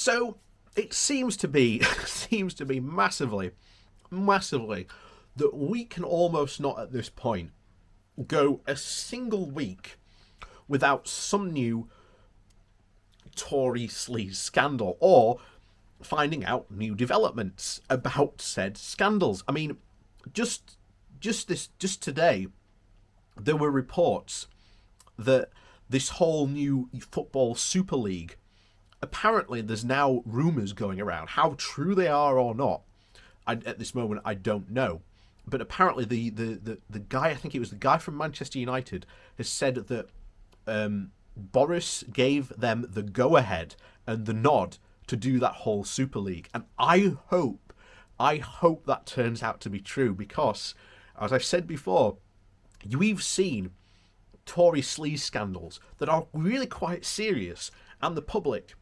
So it seems to be massively that we can almost not at this point go a single week without some new Tory sleaze scandal or finding out new developments about said scandals. I mean, just today, there were reports that this whole new football Super League, apparently there's now rumours going around. How true they are or not, at this moment, I don't know. But apparently the guy, I think it was the guy from Manchester United, has said that Boris gave them the go-ahead and the nod to do that whole Super League. And I hope that turns out to be true because, as I've said before, we've seen Tory sleaze scandals that are really quite serious, and the public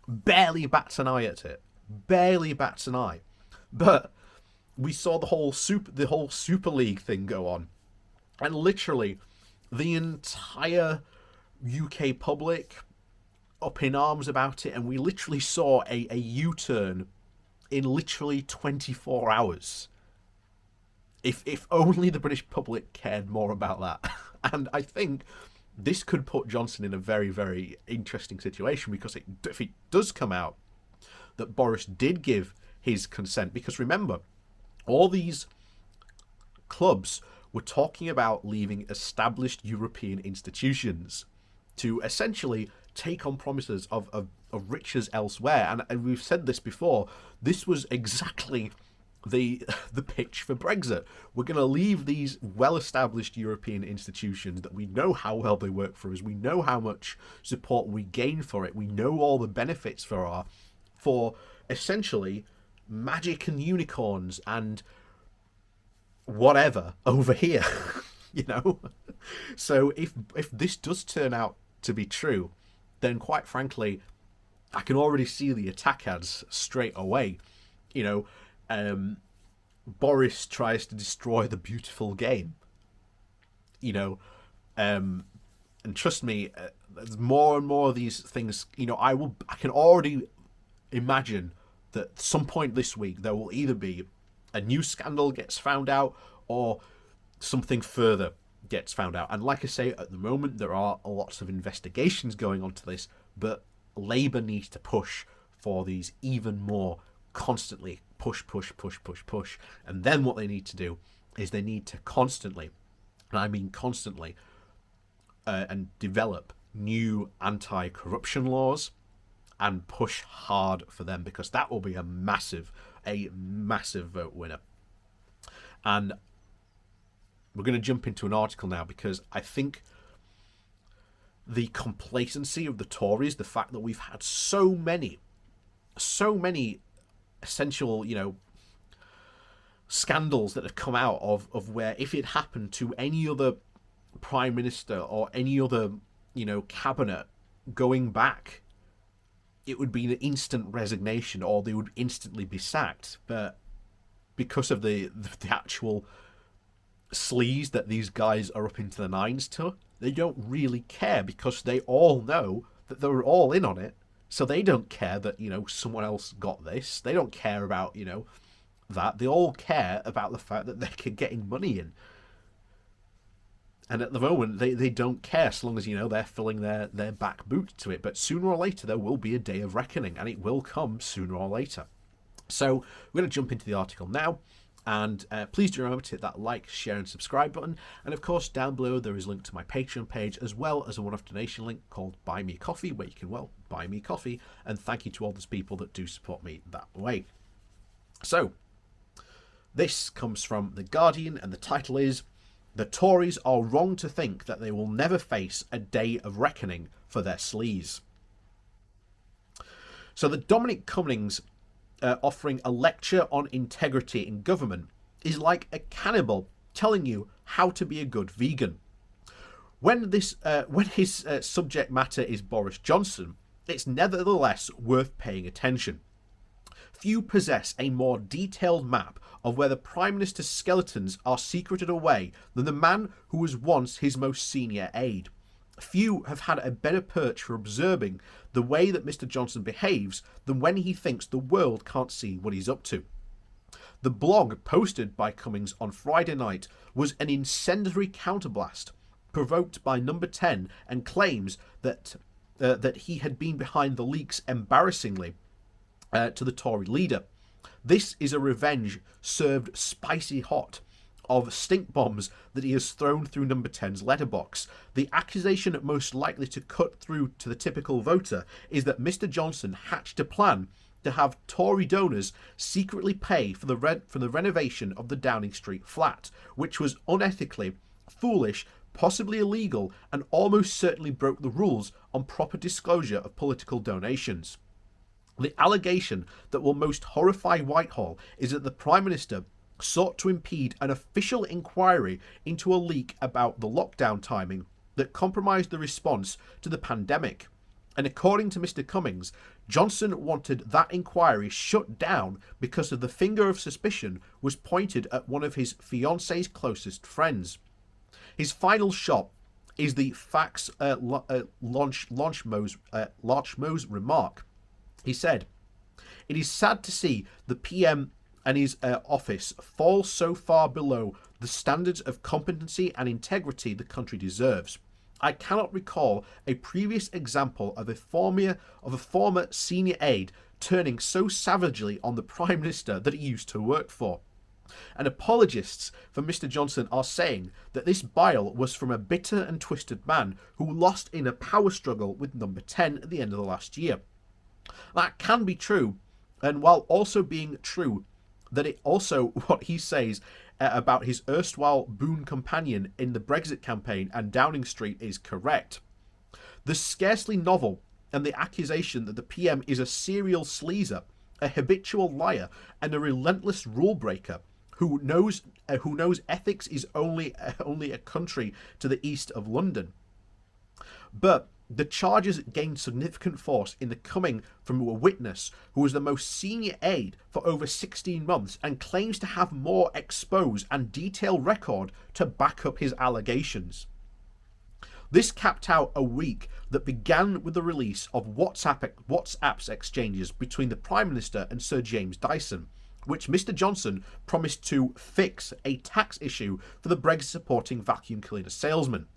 barely bats an eye at it. Barely bats an eye. But we saw the whole Super League thing go on, and literally the entire UK public up in arms about it, and we literally saw a U-turn in literally 24 hours. If only the British public cared more about that. And I think this could put Johnson in a very, very interesting situation, because if it does come out that Boris did give his consent, because remember, all these clubs were talking about leaving established European institutions to essentially take on promises of riches elsewhere. And we've said this before, this was exactly the pitch for Brexit. We're going to leave these well-established European institutions that we know how well they work for us, we know how much support we gain for it, we know all the benefits for essentially magic and unicorns and whatever over here. You know? So if this does turn out to be true, then quite frankly, I can already see the attack ads straight away. You know, Boris tries to destroy the beautiful game. You know, and trust me, there's more and more of these things. You know, I can already imagine that at some point this week there will either be a new scandal gets found out or something further gets found out. And like I say, at the moment there are lots of investigations going on to this, but Labour needs to push for these even more constantly. Push. And then what they need to do is they need to constantly, and I mean constantly, and develop new anti-corruption laws and push hard for them, because that will be a massive vote winner. And we're going to jump into an article now, because I think the complacency of the Tories, the fact that we've had so many essential, you know, scandals that have come out of where if it happened to any other prime minister or any other, you know, cabinet going back, it would be an instant resignation or they would instantly be sacked. But because of the actual sleaze that these guys are up into the nines to, they don't really care, because they all know that they're all in on it. So they don't care that, you know, someone else got this. They don't care about, you know, that. They all care about the fact that they're getting money in. And at the moment, they don't care, so long as, you know, they're filling their back boot to it. But sooner or later, there will be a day of reckoning, and it will come sooner or later. So we're going to jump into the article now. And please do remember to hit that like, share and subscribe button. And of course, down below there is a link to my Patreon page, as well as a one-off donation link called Buy Me Coffee, where you can, well, buy me coffee. And thank you to all those people that do support me that way. So, this comes from The Guardian, and the title is, "The Tories are wrong to think that they will never face a day of reckoning for their sleaze." So the Dominic Cummings offering a lecture on integrity in government is like a cannibal telling you how to be a good vegan. When his subject matter is Boris Johnson, it's nevertheless worth paying attention. Few possess a more detailed map of where the Prime Minister's skeletons are secreted away than the man who was once his most senior aide. Few have had a better perch for observing the way that Mr. Johnson behaves than when he thinks the world can't see what he's up to. The blog posted by Cummings on Friday night was an incendiary counterblast provoked by Number 10 and claims that he had been behind the leaks embarrassingly to the Tory leader. This is a revenge served spicy hot of stink bombs that he has thrown through Number 10's letterbox. The accusation most likely to cut through to the typical voter is that Mr. Johnson hatched a plan to have Tory donors secretly pay for the renovation of the Downing Street flat, which was unethically, foolish, possibly illegal, and almost certainly broke the rules on proper disclosure of political donations. The allegation that will most horrify Whitehall is that the Prime Minister sought to impede an official inquiry into a leak about the lockdown timing that compromised the response to the pandemic. And according to Mr. Cummings, Johnson wanted that inquiry shut down because of the finger of suspicion was pointed at one of his fiance's closest friends. His final shot is the fax Larchmo's remark. He said, "It is sad to see the PM and his office fall so far below the standards of competency and integrity the country deserves. I cannot recall a previous example of a former senior aide turning so savagely on the Prime Minister that he used to work for." And apologists for Mr. Johnson are saying that this bile was from a bitter and twisted man who lost in a power struggle with Number 10 at the end of the last year. That can be true, and while also being true that it also what he says about his erstwhile boon companion in the Brexit campaign and Downing Street is correct. The scarcely novel and the accusation that the PM is a serial sleazer, a habitual liar, and a relentless rule breaker who knows ethics is only a country to the east of London. But the charges gained significant force in the coming from a witness who was the most senior aide for over 16 months and claims to have more exposed and detailed record to back up his allegations. This capped out a week that began with the release of WhatsApp's exchanges between the Prime Minister and Sir James Dyson, which Mr. Johnson promised to fix a tax issue for the Brexit-supporting vacuum cleaner salesman.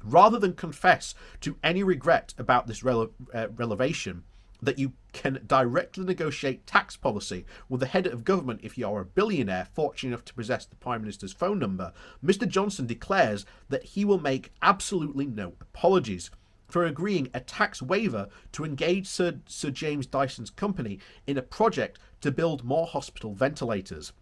Rather than confess to any regret about this revelation, that you can directly negotiate tax policy with the head of government if you are a billionaire fortunate enough to possess the Prime Minister's phone number, Mr. Johnson declares that he will make absolutely no apologies for agreeing a tax waiver to engage Sir James Dyson's company in a project to build more hospital ventilators.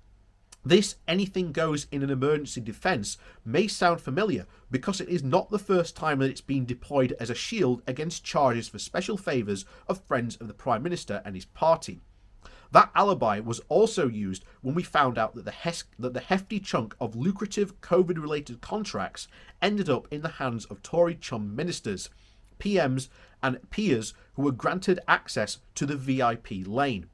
This anything goes in an emergency defence may sound familiar because it is not the first time that it's been deployed as a shield against charges for special favours of friends of the Prime Minister and his party. That alibi was also used when we found out that the hefty chunk of lucrative COVID-related contracts ended up in the hands of Tory chum ministers, PMs and peers who were granted access to the VIP lane.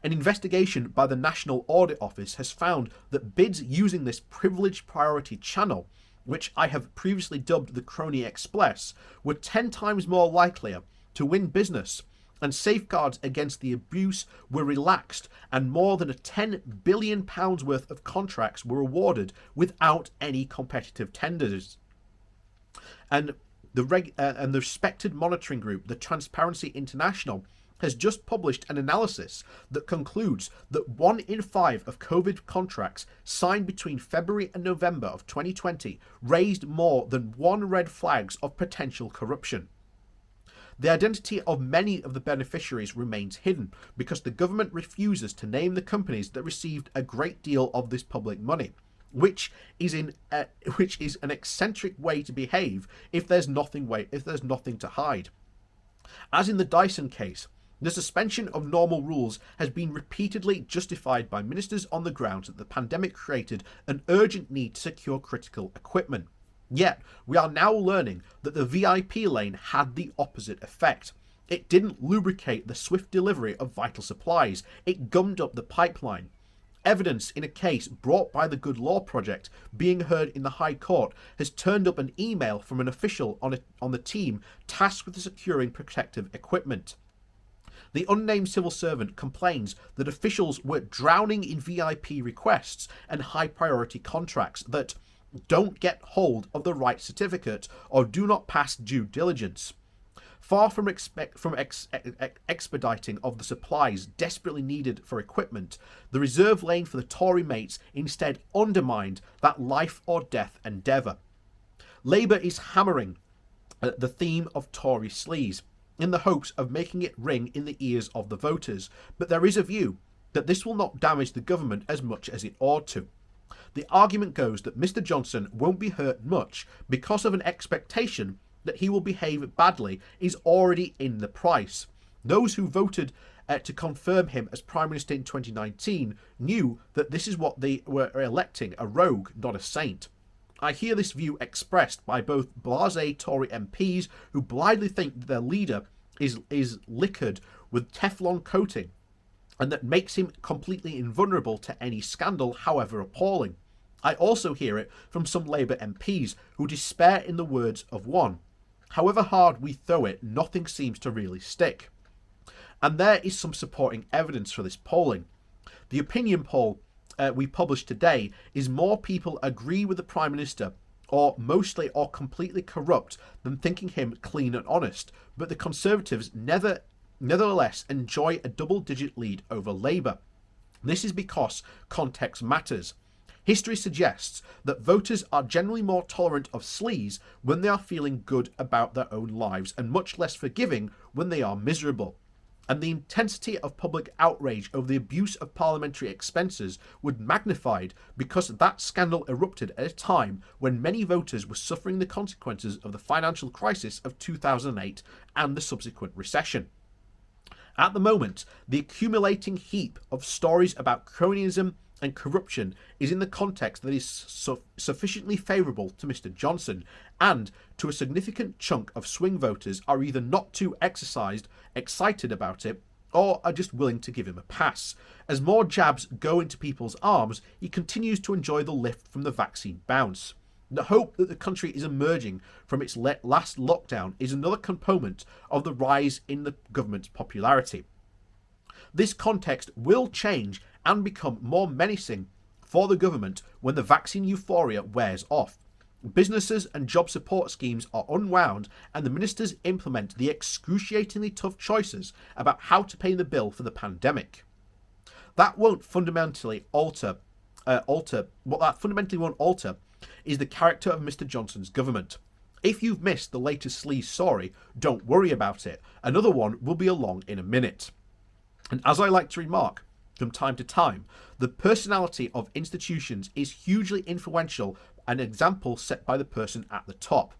An investigation by the National Audit Office has found that bids using this privileged priority channel, which I have previously dubbed the Crony Express, were 10 times more likelier to win business, and safeguards against the abuse were relaxed, and more than £10 billion worth of contracts were awarded without any competitive tenders. And the respected monitoring group, the Transparency International, has just published an analysis that concludes that 1 in 5 of COVID contracts signed between February and November of 2020 raised more than 1 red flags of potential corruption. The identity of many of the beneficiaries remains hidden because the government refuses to name the companies that received a great deal of this public money, which is an eccentric way to behave if there's nothing to hide. As in the Dyson case, the suspension of normal rules has been repeatedly justified by ministers on the grounds that the pandemic created an urgent need to secure critical equipment. Yet, we are now learning that the VIP lane had the opposite effect. It didn't lubricate the swift delivery of vital supplies, it gummed up the pipeline. Evidence in a case brought by the Good Law Project being heard in the High Court has turned up an email from an official on the team tasked with securing protective equipment. The unnamed civil servant complains that officials were drowning in VIP requests and high-priority contracts that don't get hold of the right certificate or do not pass due diligence. Far from expediting of the supplies desperately needed for equipment, the reserve lane for the Tory mates instead undermined that life-or-death endeavour. Labour is hammering the theme of Tory sleaze in the hopes of making it ring in the ears of the voters, but there is a view that this will not damage the government as much as it ought to. The argument goes that Mr Johnson won't be hurt much because of an expectation that he will behave badly is already in the price. Those who voted to confirm him as Prime Minister in 2019 knew that this is what they were electing, a rogue, not a saint. I hear this view expressed by both blasé Tory MPs who blindly think that their leader is liquored with Teflon coating and that makes him completely invulnerable to any scandal, however appalling. I also hear it from some Labour MPs who despair in the words of one. However hard we throw it, nothing seems to really stick. And there is some supporting evidence for this polling. The opinion poll we published today is more people agree with the Prime Minister or mostly or completely corrupt than thinking him clean and honest, but the Conservatives nevertheless enjoy a double-digit lead over Labour. This is because context matters. History suggests that voters are generally more tolerant of sleaze when they are feeling good about their own lives and much less forgiving when they are miserable. And the intensity of public outrage over the abuse of parliamentary expenses would magnified because that scandal erupted at a time when many voters were suffering the consequences of the financial crisis of 2008 and the subsequent recession. At the moment, the accumulating heap of stories about cronyism and corruption is in the context that is sufficiently favourable to Mr Johnson, and to a significant chunk of swing voters are either not too excited about it, or are just willing to give him a pass. As more jabs go into people's arms, he continues to enjoy the lift from the vaccine bounce. The hope that the country is emerging from its last lockdown is another component of the rise in the government's popularity. This context will change and become more menacing for the government when the vaccine euphoria wears off. Businesses and job support schemes are unwound and the ministers implement the excruciatingly tough choices about how to pay the bill for the pandemic. That won't fundamentally alter. What that fundamentally won't alter is the character of Mr Johnson's government. If you've missed the latest sleaze story, don't worry about it. Another one will be along in a minute. And as I like to remark from time to time, the personality of institutions is hugely influential, an example set by the person at the top.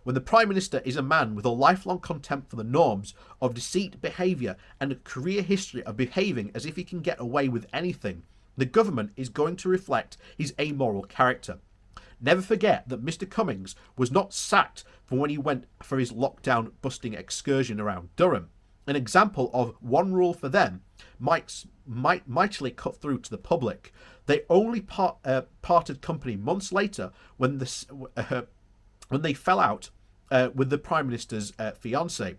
When the Prime Minister is a man with a lifelong contempt for the norms of deceit, behaviour and a career history of behaving as if he can get away with anything, the government is going to reflect his amoral character. Never forget that Mr Cummings was not sacked for when he went for his lockdown busting excursion around Durham. An example of one rule for them might mightily cut through to the public. They only parted company months later when they fell out with the Prime Minister's fiancée.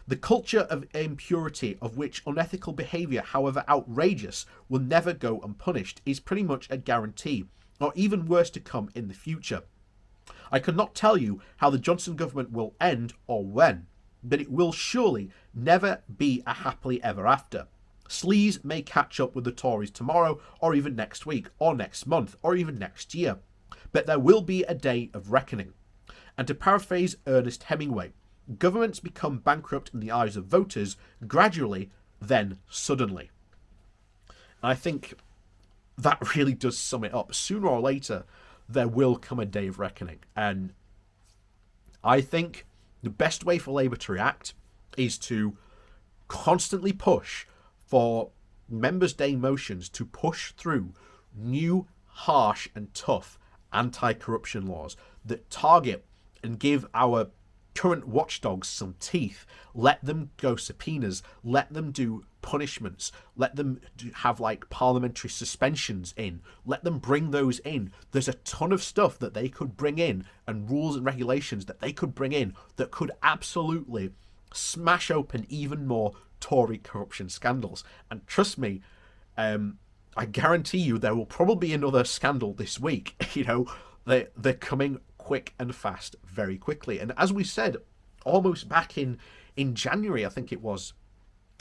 The culture of impurity, of which unethical behaviour, however outrageous, will never go unpunished, is pretty much a guarantee, or even worse to come in the future. I cannot tell you how the Johnson government will end or when, but it will surely never be a happily ever after. Sleaze may catch up with the Tories tomorrow, or even next week, or next month, or even next year. But there will be a day of reckoning. And to paraphrase Ernest Hemingway, governments become bankrupt in the eyes of voters gradually, then suddenly. And I think that really does sum it up. Sooner or later, there will come a day of reckoning. And I think the best way for Labour to react is to constantly push for Members' Day motions to push through new, harsh and tough anti-corruption laws that target and give our current watchdogs some teeth. Let them go subpoenas. Let them do punishments. Let them have like parliamentary suspensions in. Let them bring those in. There's a ton of stuff that they could bring in, and rules and regulations that they could bring in that could absolutely smash open even more Tory corruption scandals. And trust me, I guarantee you there will probably be another scandal this week. They're coming quick and fast very quickly. And as we said, almost back in January, I think it was,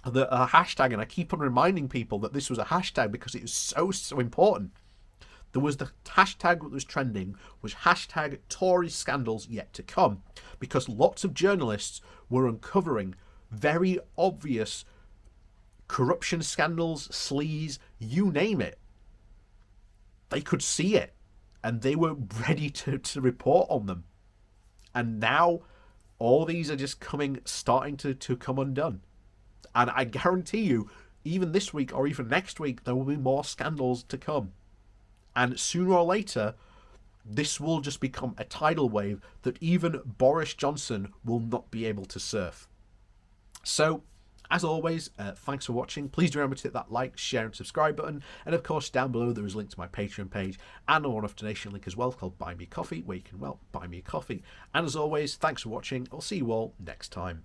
the hashtag, and I keep on reminding people that this was a hashtag because it was so important. There was the hashtag that was trending was hashtag Tory scandals yet to come, because lots of journalists were uncovering very obvious corruption scandals, sleaze, you name it. They could see it, and they were ready to report on them. And now all these are just starting to come undone. And I guarantee you, even this week or even next week, there will be more scandals to come. And sooner or later, this will just become a tidal wave that even Boris Johnson will not be able to surf. So, as always, thanks for watching. Please do remember to hit that like, share and subscribe button. And of course, down below there is a link to my Patreon page and a one-off donation link as well called Buy Me a Coffee, where you can, buy me a coffee. And as always, thanks for watching. I'll see you all next time.